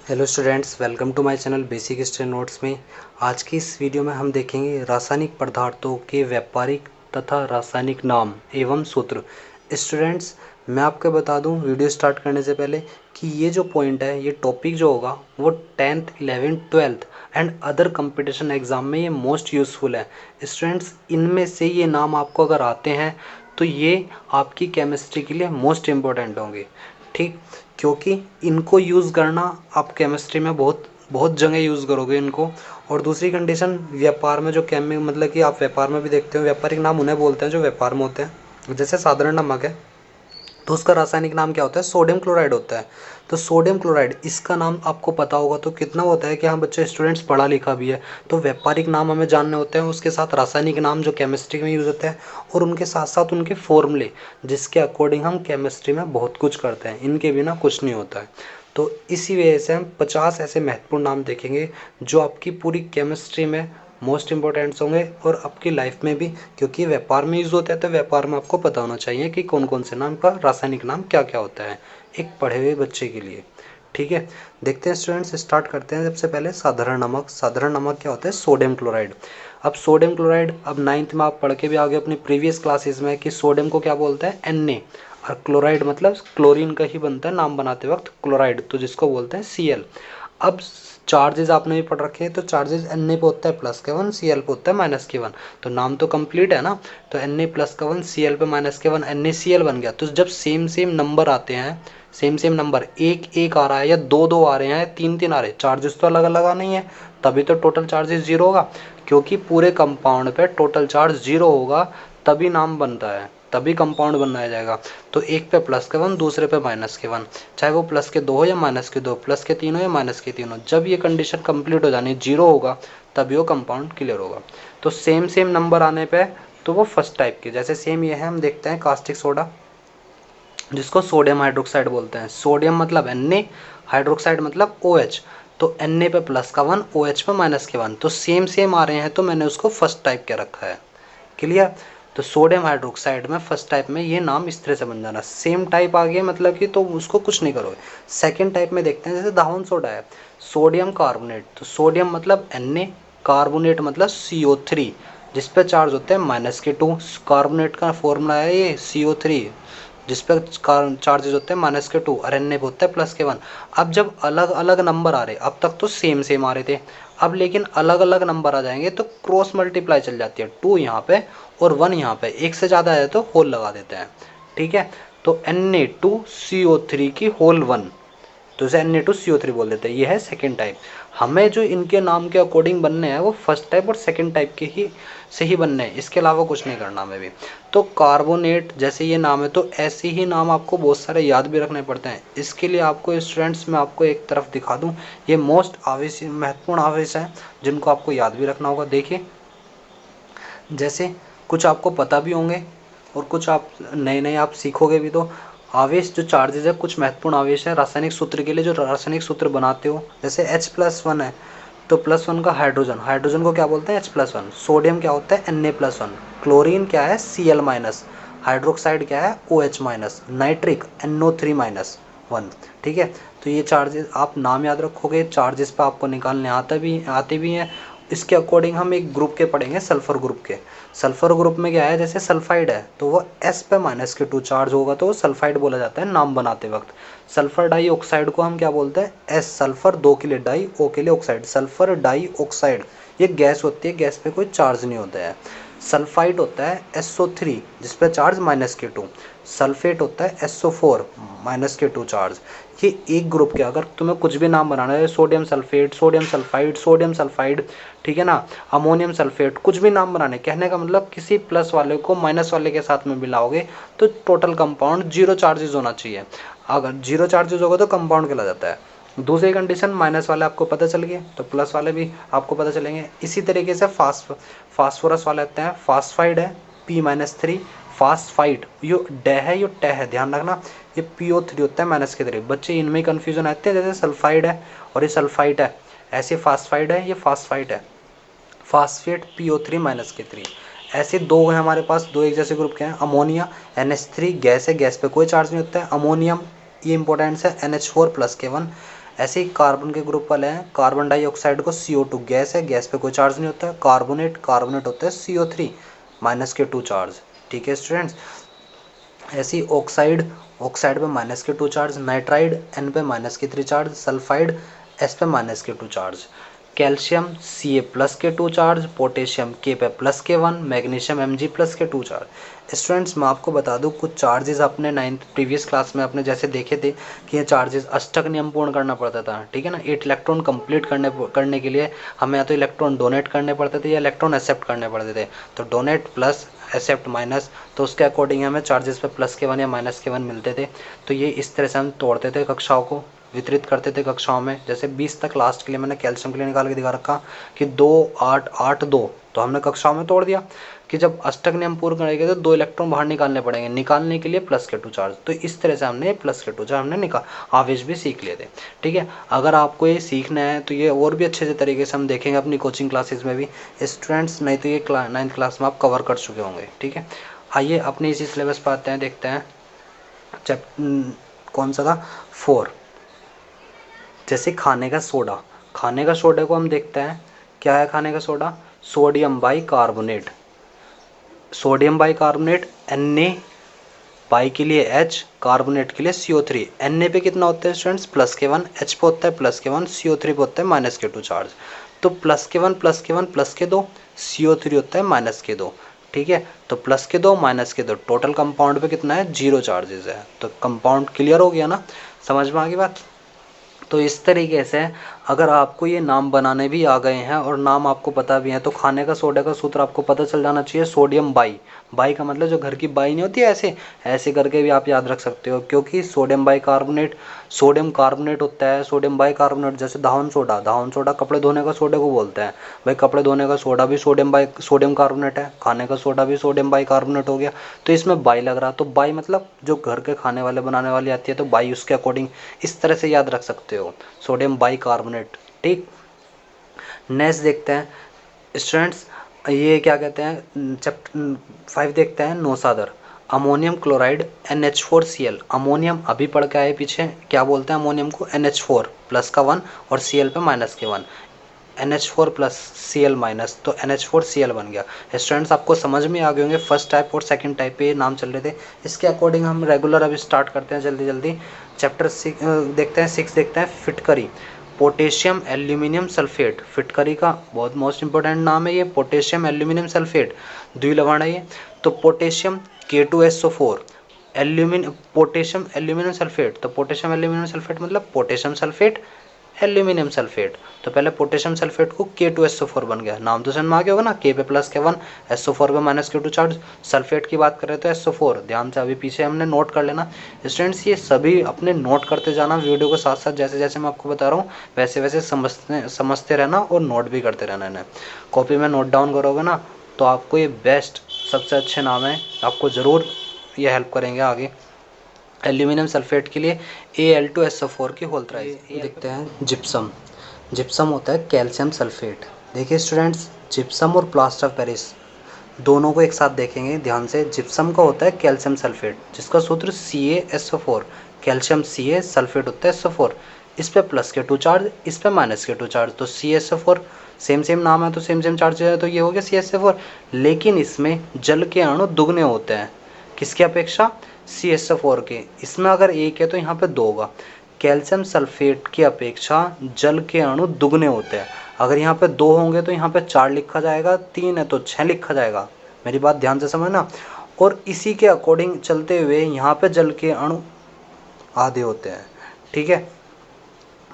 Hello students, welcome to my channel basic history notes में। आज की इस वीडियो में हम देखेंगे रासायनिक पदार्थों के व्यापारिक तथा रासायनिक नाम एवं सूत्र। स्टूडेंट्स, मैं आपको बता दूं वीडियो स्टार्ट करने से पहले कि ये जो पॉइंट है, ये टॉपिक जो होगा वो 10th 11th 12th and other competition exam में ये मोस्ट यूज़फुल है। स्टूडेंट्स, इनमें से ये नाम आपको अगर आते हैं तो ये आपकी केमिस्ट्री के लिए मोस्ट इम्पोर्टेंट होंगे। ठीक, क्योंकि इनको यूज़ करना आप केमिस्ट्री में बहुत बहुत जगह यूज़ करोगे इनको। और दूसरी कंडीशन, व्यापार में जो मतलब कि आप व्यापार में भी देखते हो, व्यापारिक नाम उन्हें बोलते हैं जो व्यापार में होते हैं। जैसे साधारण नमक है तो उसका रासायनिक नाम क्या होता है? सोडियम क्लोराइड होता है। तो सोडियम क्लोराइड, इसका नाम आपको पता होगा तो कितना होता है कि हाँ बच्चे स्टूडेंट्स पढ़ा लिखा भी है, तो व्यापारिक नाम हमें जानने होते हैं, उसके साथ रासायनिक नाम जो केमिस्ट्री में यूज़ होते हैं, और उनके साथ साथ उनके फॉर्मूले जिसके अकॉर्डिंग हम केमिस्ट्री में बहुत कुछ करते हैं, इनके बिना कुछ नहीं होता है। तो इसी वजह से हम 50 ऐसे महत्वपूर्ण नाम देखेंगे जो आपकी पूरी केमिस्ट्री में मोस्ट इंपॉर्टेंट्स होंगे और आपकी लाइफ में भी, क्योंकि व्यापार में यूज़ होता है तो व्यापार में आपको पता होना चाहिए कि कौन कौन से नाम का रासायनिक नाम क्या क्या होता है एक पढ़े हुए बच्चे के लिए। ठीक है, देखते हैं स्टूडेंट्स, स्टार्ट करते हैं। सबसे पहले साधारण नमक। साधारण नमक क्या होता है? Sodium chloride. अब सोडियम क्लोराइड, अब 9th में आप पढ़ के भी आगे अपनी प्रीवियस क्लासेस में कि सोडियम को क्या बोलते हैं? Na। और क्लोराइड मतलब क्लोरीन का ही बनता है नाम बनाते वक्त क्लोराइड, तो जिसको बोलते हैं Cl। अब चार्जेस आपने भी पढ़ रखे हैं, तो चार्जेस Na पे होता है प्लस के वन, Cl पे होता है माइनस के वन। तो नाम तो कंप्लीट है ना। तो Na प्लस का वन, Cl पे माइनस के वन, NaCl बन गया। तो जब सेम सेम नंबर आते हैं, सेम सेम नंबर एक एक आ रहा है या दो दो आ रहे हैं, तीन तीन आ रहे हैं, चार्जेस तो अलग अलग आना ही है, तभी तो टोटल चार्जेस जीरो होगा। क्योंकि पूरे कंपाउंड पे टोटल चार्ज जीरो होगा तभी नाम बनता है, तभी कंपाउंड बनाया जाएगा। तो एक पे प्लस के वन, दूसरे पे माइनस के वन, चाहे वो प्लस के दो हो या माइनस के दो, प्लस के तीन हो या माइनस के तीन हो, जब ये कंडीशन कंप्लीट हो जानी, जीरो होगा, तभी वो कंपाउंड क्लियर होगा। तो सेम सेम नंबर आने पे तो वो फर्स्ट टाइप के, जैसे सेम ये है, हम देखते हैं कास्टिक सोडा जिसको सोडियम हाइड्रोक्साइड बोलते हैं। सोडियम मतलब Na, हाइड्रोक्साइड मतलब OH। तो Na पे प्लस का वन, OH पे माइनस के वन, तो सेम सेम आ रहे हैं तो मैंने उसको फर्स्ट टाइप के रखा है। क्लियर? तो सोडियम हाइड्रोक्साइड में फर्स्ट टाइप में ये नाम इस तरह से बन जाना। सेम टाइप आ गया मतलब कि तो उसको कुछ नहीं करोगे। सेकंड टाइप में देखते हैं, जैसे दावन सोडा है, सोडियम कार्बोनेट। तो सोडियम मतलब Na, कार्बोनेट मतलब CO3 जिस पे चार्ज होते हैं माइनस के टू। कार्बोनेट का फॉर्मूला है ये CO3 जिस पे चार्जेस होते हैं माइनस के टू, और Na पे होता है प्लस के वन। अब जब अलग अलग नंबर आ रहे, अब तक तो सेम सेम आ रहे थे, अब लेकिन अलग अलग नंबर आ जाएंगे तो क्रॉस मल्टीप्लाई चल जाती है, टू यहाँ पे और वन यहाँ पे, एक से ज़्यादा है तो होल लगा देते हैं। ठीक है, तो Na2CO3 की होल वन, तो इसे Na2CO3 बोल देते हैं। ये है सेकेंड टाइप। हमें जो इनके नाम के अकॉर्डिंग बनने हैं वो फर्स्ट टाइप और सेकेंड टाइप के ही से ही बनने हैं, इसके अलावा कुछ नहीं करना हमें भी। तो कार्बोनेट जैसे ये नाम है, तो ऐसे ही नाम आपको बहुत सारे याद भी रखने पड़ते हैं। इसके लिए आपको स्टूडेंट्स, मैं आपको एक तरफ दिखा दूँ, ये मोस्ट आवश्यक महत्वपूर्ण आवेश हैं जिनको आपको याद भी रखना होगा। देखिए, जैसे कुछ आपको पता भी होंगे और कुछ आप नए नए आप सीखोगे भी। तो आवेश जो चार्जेज है, कुछ महत्वपूर्ण आवेश है रासायनिक सूत्र के लिए, जो रासायनिक सूत्र बनाते हो, जैसे H+1 है तो +1 का हाइड्रोजन, हाइड्रोजन को क्या बोलते हैं? H+1। सोडियम क्या होता है? Na+1। क्लोरीन क्या है? Cl-। हाइड्रोक्साइड क्या है? OH-। Nitric NO3-1। ठीक है, तो ये चार्जेस आप नाम याद रखोगे, चार्जेस पे आपको निकालने आते भी हैं। इसके अकॉर्डिंग हम एक ग्रुप के पढ़ेंगे, सल्फर ग्रुप के। सल्फर ग्रुप में क्या है, जैसे सल्फाइड है तो वो S पे -2 चार्ज होगा तो वो सल्फाइड बोला जाता है नाम बनाते वक्त। सल्फर डाइऑक्साइड को हम क्या बोलते हैं? S। सल्फर दो के लिए, डाई O के लिए ऑक्साइड, सल्फर डाइऑक्साइड। ये गैस होती है, गैस पे कोई चार्ज नहीं होता है। सल्फाइड होता है SO3 जिस पे चार्ज -2। सल्फेट होता है SO4 -2 चार्ज। ये एक ग्रुप के, अगर तुम्हें कुछ भी नाम बनाना है, sodium sulphate, sodium sulphide, sodium sulphide, ठीक है ना, अमोनियम सल्फेट, कुछ भी नाम बनाने, कहने का मतलब किसी प्लस वाले को माइनस वाले के साथ में मिलाओगे तो टोटल कंपाउंड जीरो चार्जेस होना चाहिए। अगर जीरो चार्जेस होगा तो कंपाउंड कहला जाता है। दूसरी कंडीशन, माइनस वाले आपको पता चल गए तो प्लस वाले भी आपको पता चलेंगे। इसी तरीके से फास्फोरस वाले आते हैं, फास्फाइड है P-3। फास्फाइड, यो डे है यो टे है, ध्यान रखना, ये PO3 होता है -3। बच्चे इनमें कन्फ्यूजन आते हैं, जैसे सल्फाइड है और ये सल्फाइड है, ऐसे फास्फाइड है, ये फास्फाइड है, फास्फेट PO3 -3। ऐसे दो हैं हमारे पास, दो एक जैसे ग्रुप के हैं। अमोनिया NH3 गैस है, गैस पे कोई चार्ज नहीं होता है। अमोनियम, ये इंपॉर्टेंट है, NH4 +1। ऐसे ही कार्बन के ग्रुप वाले हैं, कार्बन डाइऑक्साइड को CO2 गैस है, गैस पे कोई चार्ज नहीं होता है। कार्बोनेट, कार्बोनेट होता है CO3 -2 चार्ज। ठीक है स्टूडेंट्स। ऐसी ऑक्साइड, ऑक्साइड पे -2 चार्ज। नाइट्राइड N पे -3 चार्ज। सल्फाइड S पे -2 charge. Calcium Ca+2 charge. Potassium K पे +1। Magnesium Mg+2 charge. स्टूडेंट्स मैं आपको बता दूं कुछ चार्जेस आपने 9th प्रीवियस क्लास में आपने जैसे देखे थे कि ये चार्जेस अष्टक नियम पूर्ण करना पड़ता था। ठीक है ना, 8 इलेक्ट्रॉन कंप्लीट करने के लिए हमें या तो इलेक्ट्रॉन डोनेट करने पड़ते थे या इलेक्ट्रॉन एक्सेप्ट करने पड़ते थे। तो डोनेट प्लस एक्सेप्ट माइनस, तो उसके अकॉर्डिंग हमें चार्जेस पे +1 या -1 मिलते थे। तो ये इस तरह से हम तोड़ते थे, कक्षाओं को वितरित करते थे कक्षाओं में। जैसे 20 तक लास्ट के लिए मैंने कैल्शियम के लिए निकाल के दिखा रखा कि 2 8 8 2, तो हमने कक्षाओं में तोड़ दिया कि जब अष्टक नियम पूर्ण करेंगे तो 2 इलेक्ट्रॉन बाहर निकालने पड़ेंगे, निकालने के लिए +2 चार्ज। तो इस तरह से हमने +2 चार्ज हमने आवेश भी सीख लिए थे। ठीक है, अगर आपको ये सीखना है तो ये और भी अच्छे से तरीके से हम देखेंगे अपनी कोचिंग क्लासेस में भी स्टूडेंट्स, नहीं तो ये 9th क्लास में आप कवर कर चुके होंगे। ठीक है, आइए अपने इसी सिलेबस पर आते हैं, देखते हैं कौन सा था 4। जैसे खाने का सोडा, खाने का सोडा को हम देखते हैं क्या है खाने का soda, sodium by carbonate. Sodium by carbonate Na by के लिए H, कार्बोनेट के लिए CO3। Na पे कितना होता है स्टूडेंट्स +1, H पे होता है +1, CO3 पे होता है -2 चार्ज। तो +1 +1 +2, CO3 होता है -2। ठीक है, तो +2 -2 टोटल कंपाउंड पे कितना है 0 चार्जेस है। तो कंपाउंड क्लियर हो गया ना, समझ में आ गई बात। तो इस तरीके से अगर आपको ये नाम बनाने भी आ गए हैं और नाम आपको पता भी है तो खाने का सोडा का सूत्र आपको पता चल जाना चाहिए, सोडियम बाई। बाई का मतलब जो घर की बाई नहीं होती है, ऐसे ऐसे करके भी आप याद रख सकते हो, क्योंकि sodium by carbonate, sodium carbonate होता है, सोडियम बाई कार्बोनेट। जैसे धावन सोडा, धावन सोडा कपड़े धोने का सोडे को बोलते हैं, भाई कपड़े धोने का सोडा भी सोडियम कार्बोनेट है, खाने का सोडा भी सोडियम बाई कार्बोनेट हो गया। तो इसमें बाई लग रहा, तो बाई मतलब जो घर के खाने वाले बनाने वाली आती है, तो बाई उसके अकॉर्डिंग इस तरह से याद रख सकते हो, सोडियम बाई कार्बोनेट। ठीक, नेक्स्ट देखते हैं स्टूडेंट्स, ये क्या कहते हैं चैप्टर 5 देखते हैं, नौसादर। अमोनियम क्लोराइड NH4Cl, अमोनियम अभी पढ़ के आए पीछे, क्या बोलते हैं अमोनियम को, NH4 प्लस का 1 और Cl पे माइनस के 1, NH4 प्लस Cl माइनस, तो NH4Cl बन गया। स्टूडेंट्स आपको समझ में आ गए होंगे फर्स्ट टाइप और सेकंड टाइप पे नाम चल रहे थे। इसके अकॉर्डिंग हम रेगुलर अभी स्टार्ट करते हैं जल्दी जल्दी। चैप्टर 6 देखते हैं, 6 देखते हैं, फिटकरी। पोटेशियम एल्यूमिनियम सल्फेट, फिटकरी का बहुत मोस्ट इंपॉर्टेंट नाम है ये, पोटेशियम एल्यूमिनियम सल्फेट, द्विलवण है ये। तो potassium K2SO4, potassium aluminium sulphate, तो पोटेशियम एल्यूमिनियम सल्फेट मतलब पोटेशियम सल्फेट एल्यूमिनियम सल्फेट। तो पहले पोटेशियम सल्फेट को K2SO4 बन गया, नाम तो समझ में आ गया होगा ना, K पे +1, SO4 पे -2 चार्ज। सल्फेट की बात करें तो SO4, ध्यान से अभी पीछे हमने नोट कर लेना स्टूडेंट्स, ये सभी अपने नोट करते जाना वीडियो के साथ साथ, जैसे जैसे मैं आपको बता रहा हूँ वैसे वैसे समझते रहना और नोट भी करते रहना इन्हें। कॉपी में नोट डाउन करोगे ना तो आपको ये बेस्ट सबसे अच्छे नाम है, आपको ज़रूर ये हेल्प करेंगे आगे। एल्यूमिनियम सल्फेट के लिए Al2SO4 की होल थ्राइस। देखते हैं जिप्सम, जिप्सम होता है कैल्शियम सल्फेट। देखिए स्टूडेंट्स, जिप्सम और प्लास्टर ऑफ पेरिस दोनों को एक साथ देखेंगे ध्यान से। जिप्सम का होता है कैल्शियम सल्फेट जिसका सूत्र CaSO4, कैल्शियम Ca, सल्फेट होता है SO4। इस पे +2 चार्ज, इस पे -2 चार्ज, तो CaSO4 सेम सेम नाम है तो सेम सेम चार्ज है, तो ये हो गया CaSO4। लेकिन इसमें जल के अणु दुगने होते हैं, किसके अपेक्षा, CaSO4 के। इसमें अगर एक है तो यहाँ पे 2 होगा। कैल्शियम सल्फेट की अपेक्षा जल के अणु दुगने होते हैं, अगर यहाँ पे 2 होंगे तो यहाँ पे 4 लिखा जाएगा, 3 है तो 6 लिखा जाएगा, मेरी बात ध्यान से समझना। और इसी के अकॉर्डिंग चलते हुए यहाँ पे जल के अणु आधे होते हैं। ठीक है,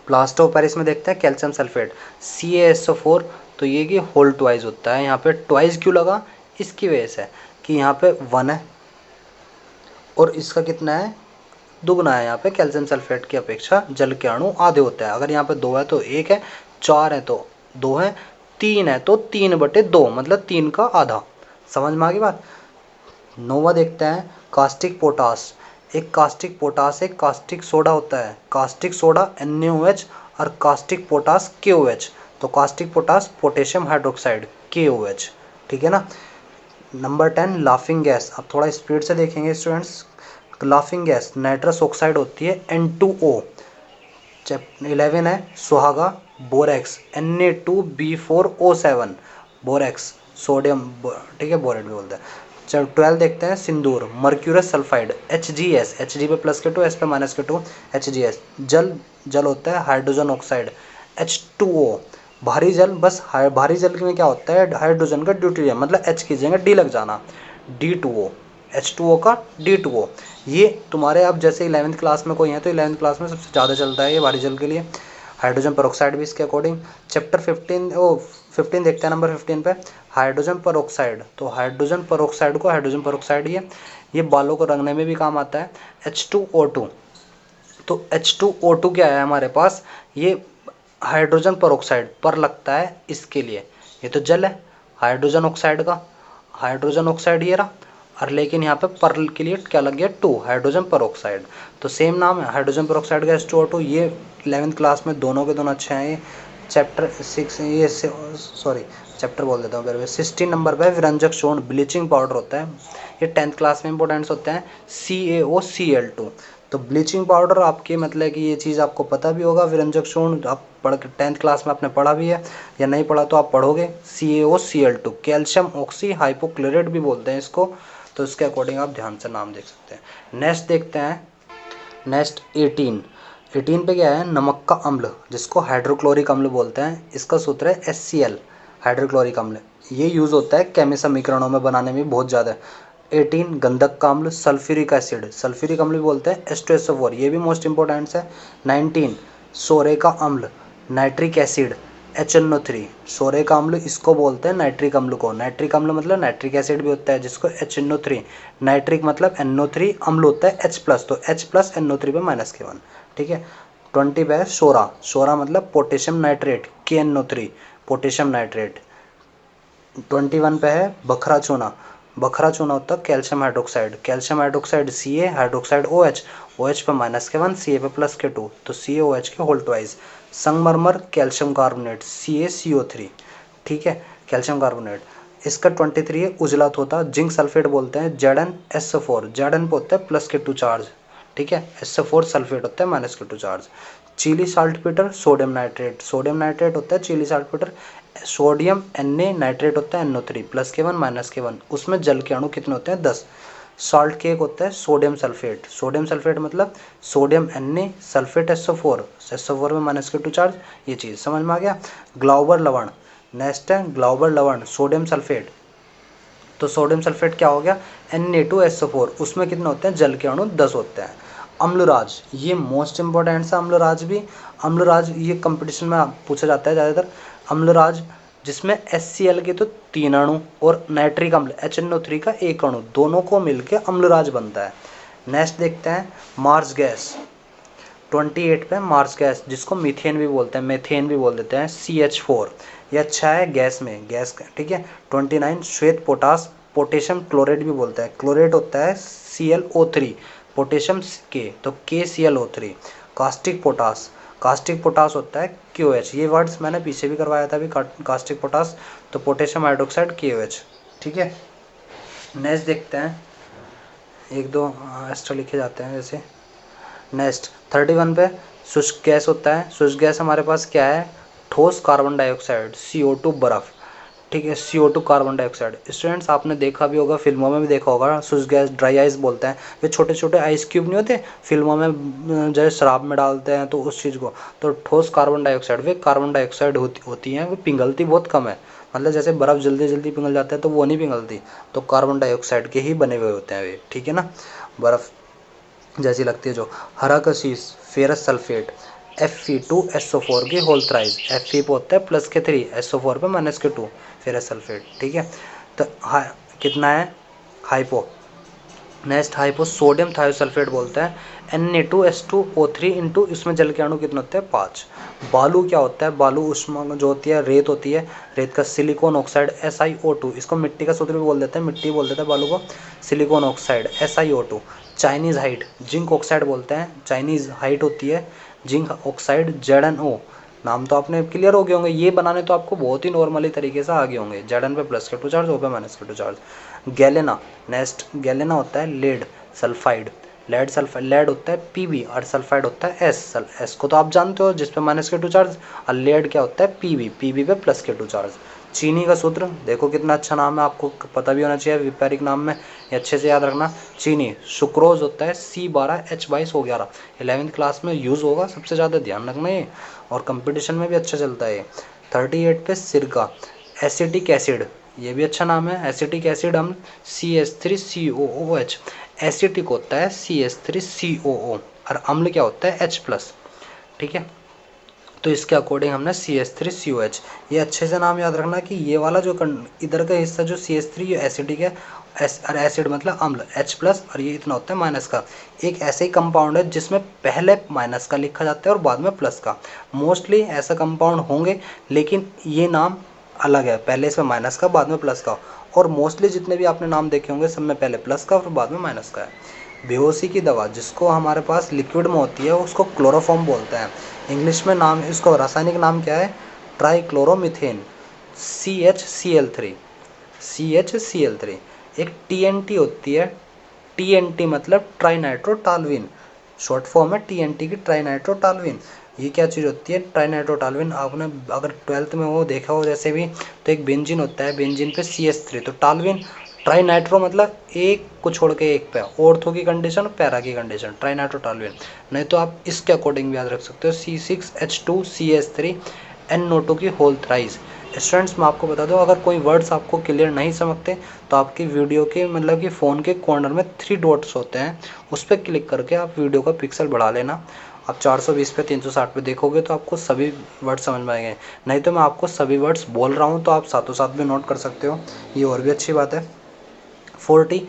प्लास्टर ऑफ पेरिस में देखते हैं कैल्शियम सल्फेट CaSO4, तो ये कि होल ट्वाइस होता है। यहाँ पे ट्वाइस क्यों लगा, इसकी वजह से कि यहाँ पे 1 है और इसका कितना है, दुगना है। यहाँ पे कैल्शियम सल्फेट की अपेक्षा जल के अणु आधे होते हैं, अगर यहाँ पे 2 है तो 1 है, 4 है तो 2 है, 3 है तो 3/2 मतलब 3 का आधा। समझ में आ गई बात। नोवा देखते हैं, कास्टिक पोटास। एक कास्टिक पोटास एक कास्टिक सोडा होता है, कास्टिक सोडा NaOH और कास्टिक पोटास KOH। तो caustic potash potassium hydroxide KOH। ठीक है ना। नंबर 10 लाफिंग गैस, अब थोड़ा स्पीड से देखेंगे students. Laughing gas nitrous oxide होती है N2O, चैप्टर 11 है सुहागा बोरेक्स Na2B4O7 बोरेक्स सोडियम, ठीक है, बोरेट भी बोलते हैं। चलो 12 देखते हैं सिंदूर मर्क्यूरस सल्फाइड HgS, Hg पे प्लस के 2 S पे माइनस के 2 HgS। जल, जल होता है हाइड्रोजन ऑक्साइड H2O। भारी जल, बस भारी जल में क्या होता है हाइड्रोजन का ड्यूटेरियम, मतलब H की जगह D लग जाना, D2O, H2O का D2O। ये तुम्हारे अब जैसे 11th क्लास में कोई है तो 11th क्लास में सबसे ज़्यादा चलता है ये भारी जल के लिए। हाइड्रोजन पर भी इसके अकॉर्डिंग। चैप्टर 15 देखते हैं नंबर 15 पे हाइड्रोजन पर। तो हाइड्रोजन पर को हाइड्रोजन पर ये बालों को रंगने में भी काम आता है। H2O2, तो H2O2 क्या है हमारे पास, ये हाइड्रोजन पर लगता है इसके लिए, ये तो जल है हाइड्रोजन ऑक्साइड का, हाइड्रोजन ऑक्साइड ये रहा, और लेकिन यहाँ पे पर के लिए क्या लग गया 2 हाइड्रोजन पर। तो सेम नाम है हाइड्रोजन पर का H2O2। ये 11th क्लास में दोनों के दोनों अच्छे हैं। ये चैप्टर 6 ये सॉरी चैप्टर बोल देता हूँ 16 नंबर पे विरंजक चूर्ण ब्लीचिंग पाउडर होता है। ये 10th क्लास में इंपॉर्टेंस होते हैं CaOCl2। तो ब्लीचिंग पाउडर आपके मतलब कि ये चीज़ आपको पता भी होगा, विरंजक चूर्ण आप पढ़ 10th क्लास में आपने पढ़ा भी है, या नहीं पढ़ा तो आप पढ़ोगे। CaOCl2 कैल्शियम ऑक्सी हाइपोक्लोराइड भी बोलते हैं इसको, तो इसके अकॉर्डिंग आप ध्यान से नाम देख सकते हैं। नेक्स्ट देखते हैं, नेक्स्ट 18 पे क्या है नमक का अम्ल, जिसको हाइड्रोक्लोरिक अम्ल बोलते हैं। इसका सूत्र है HCl हाइड्रोक्लोरिक अम्ल। ये यूज़ होता है केमी समीकरणों में बनाने में बहुत ज़्यादा। 18 गंधक का अम्ल सल्फ्यूरिक एसिड, सल्फ्यूरिक अम्ल भी बोलते हैं H2SO4, ये भी मोस्ट इंपॉर्टेंट है। 19 सोरे का अम्ल नाइट्रिक एसिड HNO3, सोरे का अम्ल इसको बोलते हैं नाइट्रिक अम्ल को। नाइट्रिक अम्ल मतलब नाइट्रिक एसिड भी होता है जिसको HNO3, नाइट्रिक मतलब NO3, अम्ल होता है H प्लस, तो H प्लस NO3 पे माइनस के 1, ठीक है। 20 पे है सोरा, सोरा मतलब potassium nitrate KNO3 potassium nitrate. 21 पे है बखरा चूना, बखरा चूना होता है calcium hydroxide, calcium hydroxide Ca hydroxide OH, OH पे माइनस के 1 Ca पे प्लस के 2, तो CaOH के होल ट्वाइस। संगमरमर कैल्शियम कार्बोनेट CaCO3, ठीक है, कैल्शियम कार्बोनेट। इसका 23 है उजला तोता, जिंक सल्फेट बोलते हैं ZnSO4, Zn पे होता है प्लस के 2 चार्ज, ठीक है, SO4 सल्फेट होता है माइनस के 2 charge. Chile saltpetre sodium nitrate, sodium nitrate होता है Chile saltpetre. Sodium Na nitrate होता है NO3 प्लस के 1 माइनस के 1, उसमें जल के अणु कितने होते हैं 10। सॉल्ट केक होता है सोडियम सल्फेट, सोडियम सल्फेट मतलब sodium Na sulphate SO4, SO4 में माइनस के 2 चार्ज, ये चीज़ समझ में आ गया। ग्लाउबर लवण, नेक्स्ट है ग्लाउबर लवण सोडियम सल्फेट, तो सोडियम सल्फेट क्या हो गया Na2SO4, उसमें कितने होते हैं जल के अणु 10 होते हैं। अम्लराज, ये मोस्ट इंपॉर्टेंट है अम्लराज भी। अम्लराज ये कंपटीशन में पूछा जाता है ज़्यादातर। अम्लराज जिसमें HCl के तो 3 अणु और नाइट्रिक अम्ल HNO3 का 1 अणु, दोनों को मिलकर अम्लराज बनता है। नेक्स्ट देखते हैं मार्स गैस, 28 पे मार्स गैस जिसको मीथेन भी बोलते हैं, मेथेन भी बोल देते हैं CH4, ये अच्छा है गैस में, गैस का, ठीक है। 29 श्वेत पोटास, पोटेशियम क्लोराइड भी बोलते हैं, क्लोराइड होता है ClO3, पोटेशियम के तो KClO3। Caustic potash, caustic potash होता है KOH, ये वर्ड्स मैंने पीछे भी करवाया था अभी, कास्टिक पोटास तो पोटेशियम हाइड्रोक्साइड KOH, ठीक है। नेक्स्ट देखते हैं, एक दो एक्स्ट्रा लिखे जाते हैं जैसे। नेक्स्ट 31 पे शुष्क गैस होता है, शुष्क गैस हमारे पास क्या है ठोस कार्बन डाइऑक्साइड CO2 बर्फ, ठीक है, CO2 कार्बन डाइऑक्साइड। स्टूडेंट्स आपने देखा भी होगा, फिल्मों में भी देखा होगा, शुष्क गैस ड्राई आइस बोलते हैं, ये छोटे छोटे आइस क्यूब नहीं होते फिल्मों में जैसे शराब में डालते हैं तो उस चीज़ को, तो ठोस कार्बन डाइऑक्साइड, वे कार्बन डाइऑक्साइड होती हैं, वो पिघलती बहुत कम है, मतलब जैसे बर्फ़ जल्दी जल्दी पिघल जाता है तो वो नहीं पिघलती, तो कार्बन डाइऑक्साइड के ही बने हुए होते हैं वे, ठीक है ना, बर्फ़ जैसी लगती है जो। हरा कशीस फेरस सल्फेट Fe2SO4 की होल थ्राइस, Fe पे होता है प्लस के 3 SO4 पे माइनस के 2 फेरस सल्फेट, ठीक है। तो कितना है hypo, next hypo sodium thiosulphate बोलते हैं Na2H2O3 इंटू, इसमें जल के अणु कितने होते हैं 5। बालू क्या होता है, बालू उष्मा जो होती है रेत होती है, रेत का सिलिकॉन ऑक्साइड SiO2, इसको मिट्टी का सूत्र भी बोल देते हैं, मिट्टी बोल देते हैं बालू को, silicon oxide SiO2। Chinese height zinc oxide बोलते हैं, चाइनीज़ हाइट होती है जिंक ऑक्साइड ZnO, नाम तो आपने क्लियर हो गए होंगे, ये बनाने तो आपको बहुत ही नॉर्मली तरीके से आ गए होंगे। Zn पे प्लस के 2 चार्ज, O पे माइनस के 2 चार्ज। गैलेना, नेक्स्ट गैलेना होता है lead sulphide, lead sulphide, lead होता है Pb और सल्फाइड होता है S। S को तो आप जानते हो, जिस पे -K2 चार्ज, और लेड क्या होता है Pb, Pb पे +K2 चार्ज। चीनी का सूत्र देखो कितना अच्छा नाम है, आपको पता भी होना चाहिए व्यापारिक नाम में, ये अच्छे से याद रखना। चीनी सुक्रोज होता है C12H22O11, 11वीं क्लास में यूज़ होगा, सबसे ज़्यादा ध्यान रखना ये, और कंपटीशन में भी अच्छा चलता है। 38 पे सिरका। एसिटिक एसिड, ये भी अच्छा नाम है, एसिटिक एसिड अम्ल CH3COOH, एसिटिक होता है CH3COO और अम्ल क्या होता है H+, ठीक है। तो इसके अकॉर्डिंग हमने CH3COH, ये अच्छे से नाम याद रखना कि ये वाला जो इधर का हिस्सा जो CH3 ये एसिडिक है, एसिड मतलब अम्ल H+, और ये इतना होता है माइनस का। एक ऐसे ही कंपाउंड है जिसमें पहले माइनस का लिखा जाता है और बाद में प्लस का, मोस्टली ऐसा कंपाउंड होंगे, लेकिन ये नाम अलग है, पहले इसमें माइनस का बाद में प्लस का, और मोस्टली जितने भी आपने नाम देखे होंगे सब में पहले प्लस का और बाद में माइनस का है। बेहोशी की दवा जिसको हमारे पास लिक्विड में होती है उसको क्लोरोफॉर्म बोलते हैं, इंग्लिश में नाम, इसको रासायनिक नाम क्या है, ट्राइक्लोरोमीथेन, CHCl3, CHCl3। एक TNT होती है, TNT मतलब ट्राइनाइट्रोटॉल्यूइन, शॉर्ट फॉर्म है TNT की, ट्राइनाइट्रोटॉल्यूइन। ये क्या चीज़ होती है ट्राइनाइट्रोटॉल्यूइन, आपने अगर 12th में वो देखा हो जैसे भी, तो एक बेंजीन होता है, बेंजीन पे CH3, तो टॉल्यूइन, ट्राइनाइट्रो मतलब एक को छोड़ के एक पे, ऑर्थो की कंडीशन, पैरा की कंडीशन, ट्राइनाइट्रोटॉल्यूइन। नहीं तो आप इसके अकॉर्डिंग भी याद रख सकते हो, C6H2CH3NO2 की होल थ्राइस। स्टूडेंट्स मैं आपको बता दूं, अगर कोई वर्ड्स आपको क्लियर नहीं समझते तो आपकी वीडियो के मतलब कि फ़ोन के कॉर्नर में 3 डॉट्स होते हैं, उस पर क्लिक करके आप वीडियो का पिक्सल बढ़ा लेना। आप 420 पे 360 पे देखोगे तो आपको सभी वर्ड समझ में आएंगे, नहीं तो मैं आपको सभी वर्ड्स बोल रहा हूँ तो आप साथों साथ भी नोट कर सकते हो, ये और भी अच्छी बात है। 40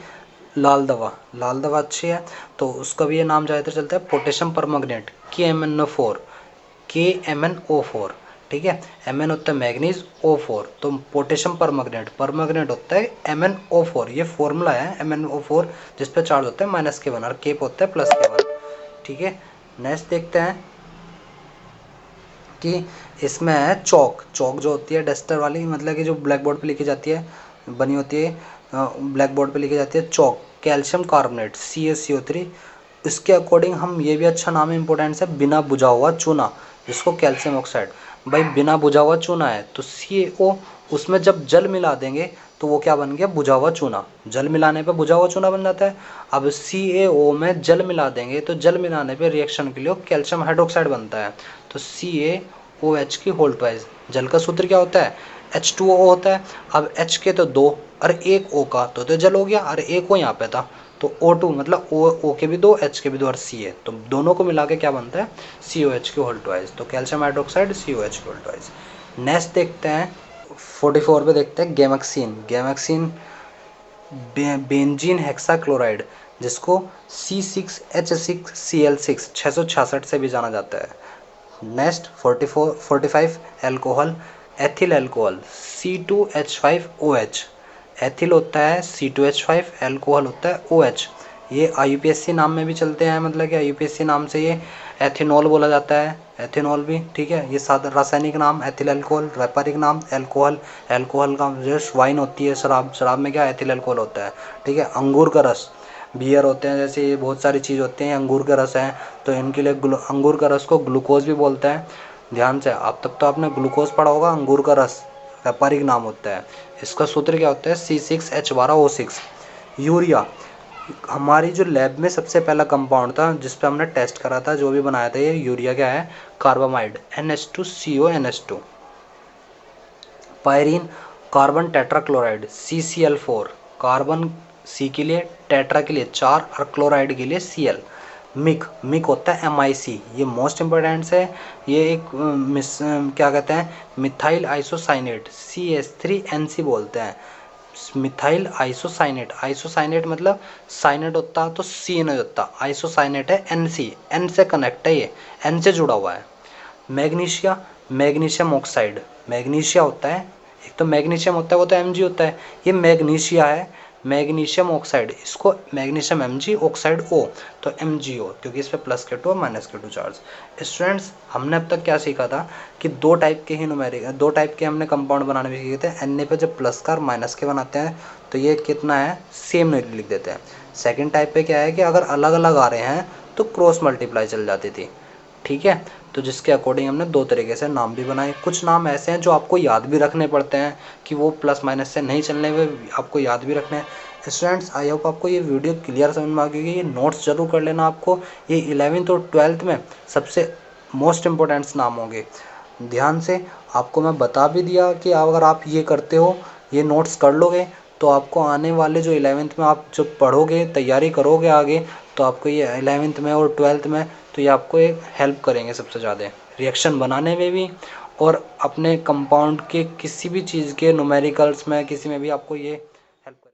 लाल दवा, लाल दवा अच्छी है, तो उसका भी ये नाम ज़्यादातर चलता है पोटेशियम परमैंगनेट, KMnO4, KMnO4, ठीक है। Mn होता है मैग्नीज, O4 तो पोटेशियम परमैंगनेट, परमैंगनेट होता है MnO4, ये फॉर्मूला है MnO4, जिस पे चार्ज होता है -K1 और केप होता है +K1, ठीक है। नेक्स्ट देखते हैं कि इसमें है चौक, चौक जो होती है डस्टर वाली, मतलब कि जो ब्लैक बोर्ड पे लिखी जाती है, बनी होती है, ब्लैक बोर्ड पे लिखी जाती है चौक, कैल्शियम कार्बोनेट CaCO3। इसके अकॉर्डिंग हम, ये भी अच्छा नाम है, इंपॉर्टेंस है, बिना बुझा हुआ चूना, जिसको कैल्शियम ऑक्साइड, भाई बिना बुझा हुआ चूना है तो CaO, उसमें जब जल मिला देंगे तो वो क्या बन गया, बुझा हुआ चूना, जल मिलाने पे बुझा हुआ चूना बन जाता है। अब CaO में जल मिला देंगे तो जल मिलाने पे रिएक्शन के लिए कैल्शियम हाइड्रोक्साइड बनता है, तो CaOH की होल ट्वाइस। जल का सूत्र क्या होता है, H2O होता है। अब H के तो 2 और एक O का तो जल हो गया, और एक O यहाँ पे था तो O2 मतलब O के भी 2, H के भी 2 और Ca, तो दोनों को मिला के क्या बनता है, COH की होल ट्वाइस, तो कैल्शियम हाइड्रोक्साइड COH की होल ट्वाइस। नेक्स्ट देखते हैं 44 पे देखते हैं गैमेक्सिन, गैमेक्सिन बेंजीन हेक्साक्लोराइड, जिसको C6H6Cl6 666 से भी जाना जाता है। Next 45 alcohol, ethyl alcohol C2H5OH, ethyl होता है C2H5, एल्कोहल होता है OH। ये IUPAC नाम में भी चलते हैं, मतलब कि IUPAC नाम से ये एथेनॉल बोला जाता है, एथेनॉल भी, ठीक है। ये सादा रासायनिक नाम एथिल अल्कोहल, व्यापारिक नाम एल्कोहल, एल्कोहल का जैसे वाइन होती है, शराब, शराब में क्या एथिल अल्कोहल होता है, ठीक है। अंगूर का रस, बियर होते हैं, जैसे ये बहुत सारी चीज़ होते हैं, अंगूर का रस है, तो इनके लिए अंगूर का रस को ग्लूकोज भी बोलते हैं। ध्यान से, आप तब तो आपने ग्लूकोज पढ़ा होगा, अंगूर का रस व्यापारिक नाम होता है। इसका सूत्र क्या होता है, C6H12O6। यूरिया, हमारी जो लैब में सबसे पहला कंपाउंड था जिस पे हमने टेस्ट करा था, जो भी बनाया था, ये यूरिया क्या है, carbamide NH2CONH2। Pyrene, carbon tetrachloride CCl4, carbon C के लिए, टेट्रा के लिए 4 और क्लोराइड के लिए Cl। मिक, मिक होता है MIC, ये मोस्ट इम्पोर्टेंट है, ये एक क्या कहते हैं, मिथाइल आइसोसाइनेट CH3NC बोलते हैं, मिथाइल आइसोसाइनेट, आइसोसाइनेट मतलब साइनेट होता तो सी नहीं होता, आइसोसाइनेट है NC, N से कनेक्ट है, ये N से जुड़ा हुआ है। मैग्नीशिया, मैग्नीशियम ऑक्साइड, मैग्नीशिया होता है, एक तो मैग्नीशियम होता है वो तो Mg होता है, ये मैग्नीशिया है, मैग्नीशियम ऑक्साइड, इसको मैग्नीशियम Mg ऑक्साइड O, तो MgO, क्योंकि इस पे +K2 और -K2 चार्ज। स्टूडेंट्स हमने अब तक क्या सीखा था कि दो टाइप के ही न्यूमेरिक, दो टाइप के हमने कंपाउंड बनाने भी सीखे थे। Na पे जब प्लस का और माइनस के बनाते हैं तो ये कितना है, सेम लिख देते हैं। सेकंड टाइप पे क्या है कि अगर अलग अलग आ रहे हैं तो क्रॉस मल्टीप्लाई चल जाती थी। ठीक है, तो जिसके अकॉर्डिंग हमने दो तरीके से नाम भी बनाए। कुछ नाम ऐसे हैं जो आपको याद भी रखने पड़ते हैं कि वो प्लस माइनस से नहीं चलने, हुए आपको याद भी रखने हैं। स्टूडेंट्स, आई होप आपको ये वीडियो क्लियर समझ में आ गई। ये नोट्स जरूर कर लेना। आपको ये 11th और 12th में सबसे मोस्ट इम्पोर्टेंट्स नाम होंगे। ध्यान से आपको मैं बता भी दिया कि अगर आप ये करते हो, ये नोट्स कर लोगे, तो आपको आने वाले जो 11th में आप जब पढ़ोगे, तैयारी करोगे आगे, तो आपको ये 11th में और 12th में तो ये आपको एक हेल्प करेंगे सबसे ज़्यादा रिएक्शन बनाने में भी, और अपने कंपाउंड के किसी भी चीज़ के न्यूमेरिकल्स में किसी में भी आपको ये हेल्प